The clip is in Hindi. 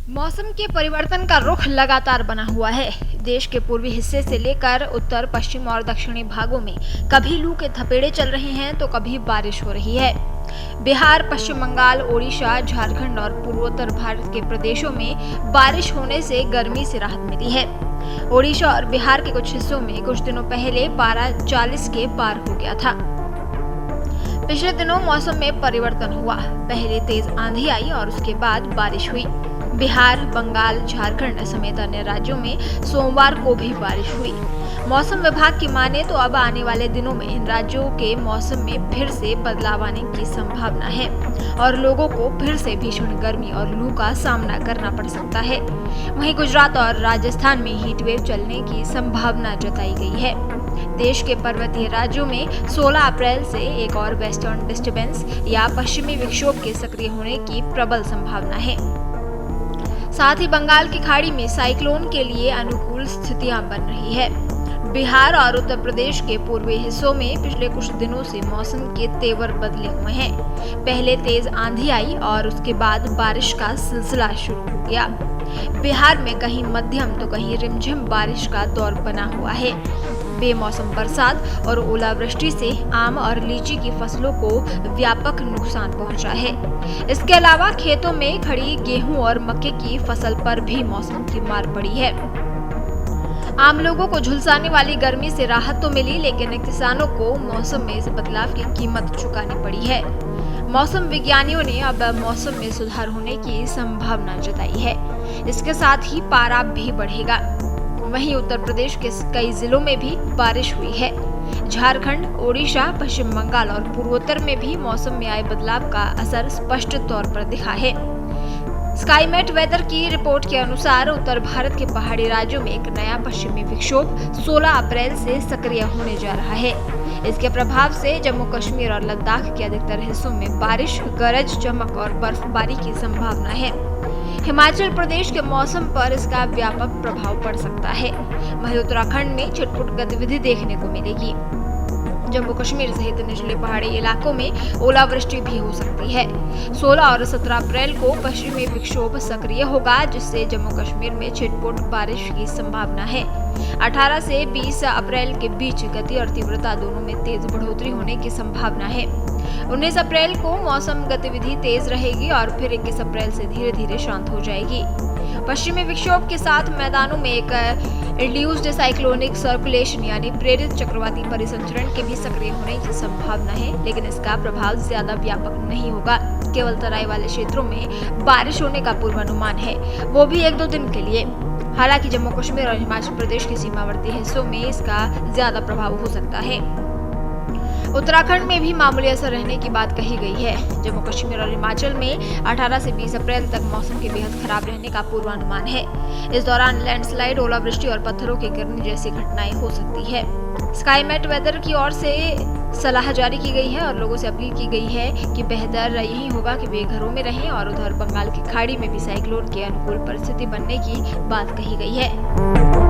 मौसम के परिवर्तन का रुख लगातार बना हुआ है। देश के पूर्वी हिस्से से लेकर उत्तर, पश्चिम और दक्षिणी भागों में कभी लू के थपेड़े चल रहे हैं तो कभी बारिश हो रही है। बिहार, पश्चिम बंगाल, ओडिशा, झारखंड और पूर्वोत्तर भारत के प्रदेशों में बारिश होने से गर्मी से राहत मिली है। ओडिशा और बिहार के कुछ हिस्सों में कुछ दिनों पहले पारा 40 के पार हो गया था। पिछले दिनों मौसम में परिवर्तन हुआ। पहले तेज आंधी आई और उसके बाद बारिश हुई। बिहार, बंगाल, झारखंड समेत अन्य राज्यों में सोमवार को भी बारिश हुई। मौसम विभाग की माने तो अब आने वाले दिनों में इन राज्यों के मौसम में फिर से बदलाव आने की संभावना है और लोगों को फिर से भीषण गर्मी और लू का सामना करना पड़ सकता है। वहीं गुजरात और राजस्थान में हीट वेव चलने की संभावना जताई गई है। देश के पर्वतीय राज्यों में 16 अप्रैल से एक और वेस्टर्न डिस्टर्बेंस या पश्चिमी विक्षोभ के सक्रिय होने की प्रबल संभावना है। साथ ही बंगाल की खाड़ी में साइक्लोन के लिए अनुकूल स्थितियां बन रही है। बिहार और उत्तर प्रदेश के पूर्वी हिस्सों में पिछले कुछ दिनों से मौसम के तेवर बदले हुए हैं। पहले तेज आंधी आई और उसके बाद बारिश का सिलसिला शुरू हो गया। बिहार में कहीं मध्यम तो कहीं रिमझिम बारिश का दौर बना हुआ है। बेमौसम बरसात और ओलावृष्टि से आम और लीची की फसलों को व्यापक नुकसान पहुंचा है। इसके अलावा खेतों में खड़ी गेहूं और मक्के की फसल पर भी मौसम की मार पड़ी है। आम लोगों को झुलसाने वाली गर्मी से राहत तो मिली, लेकिन किसानों को मौसम में इस बदलाव की कीमत चुकानी पड़ी है। मौसम विज्ञानियों ने अब मौसम में सुधार होने की संभावना जताई है। इसके साथ ही पारा भी बढ़ेगा। वहीं उत्तर प्रदेश के कई जिलों में भी बारिश हुई है। झारखंड, ओडिशा, पश्चिम बंगाल और पूर्वोत्तर में भी मौसम में आए बदलाव का असर स्पष्ट तौर पर दिखा है। स्काईमेट वेदर की रिपोर्ट के अनुसार उत्तर भारत के पहाड़ी राज्यों में एक नया पश्चिमी विक्षोभ 16 अप्रैल से सक्रिय होने जा रहा है। इसके प्रभाव से जम्मू कश्मीर और लद्दाख के अधिकतर हिस्सों में बारिश, गरज चमक और बर्फबारी की संभावना है। हिमाचल प्रदेश के मौसम पर इसका व्यापक प्रभाव पड़ सकता है। वहीं उत्तराखंड में छिटपुट गतिविधि देखने को मिलेगी। जम्मू कश्मीर सहित निचले पहाड़ी इलाकों में ओलावृष्टि भी हो सकती है। 16 और 17 अप्रैल को पश्चिमी विक्षोभ सक्रिय होगा, जिससे जम्मू कश्मीर में छिटपुट बारिश की संभावना है। 18 से 20 अप्रैल के बीच गति और तीव्रता दोनों में तेज बढ़ोतरी होने की संभावना है। 19 अप्रैल को मौसम गतिविधि तेज रहेगी और फिर 21 अप्रैल से धीरे धीरे शांत हो जाएगी। पश्चिमी विक्षोभ के साथ मैदानों में एक इंड्यूस्ड साइक्लोनिक सर्कुलेशन यानी प्रेरित चक्रवाती परिसंचरण के भी सक्रिय होने की संभावना है, लेकिन इसका प्रभाव ज्यादा व्यापक नहीं होगा। केवल तराई वाले क्षेत्रों में बारिश होने का पूर्वानुमान है, वो भी 1-2 दिन के लिए। हालांकि जम्मू कश्मीर और हिमाचल प्रदेश के सीमावर्ती हिस्सों में इसका ज्यादा प्रभाव हो सकता है। उत्तराखंड में भी मामूली असर रहने की बात कही गई है। जम्मू कश्मीर और हिमाचल में 18 से 20 अप्रैल तक मौसम के बेहद खराब रहने का पूर्वानुमान है। इस दौरान लैंडस्लाइड, ओलावृष्टि और पत्थरों के गिरने जैसी घटनाएं हो सकती है। स्काईमेट वेदर की ओर से सलाह जारी की गई है और लोगों से अपील की गई है कि बेहतर यही होगा कि वे घरों में रहें और उधर बंगाल की खाड़ी में भी साइक्लोन के अनुकूल परिस्थिति बनने की बात कही गई है।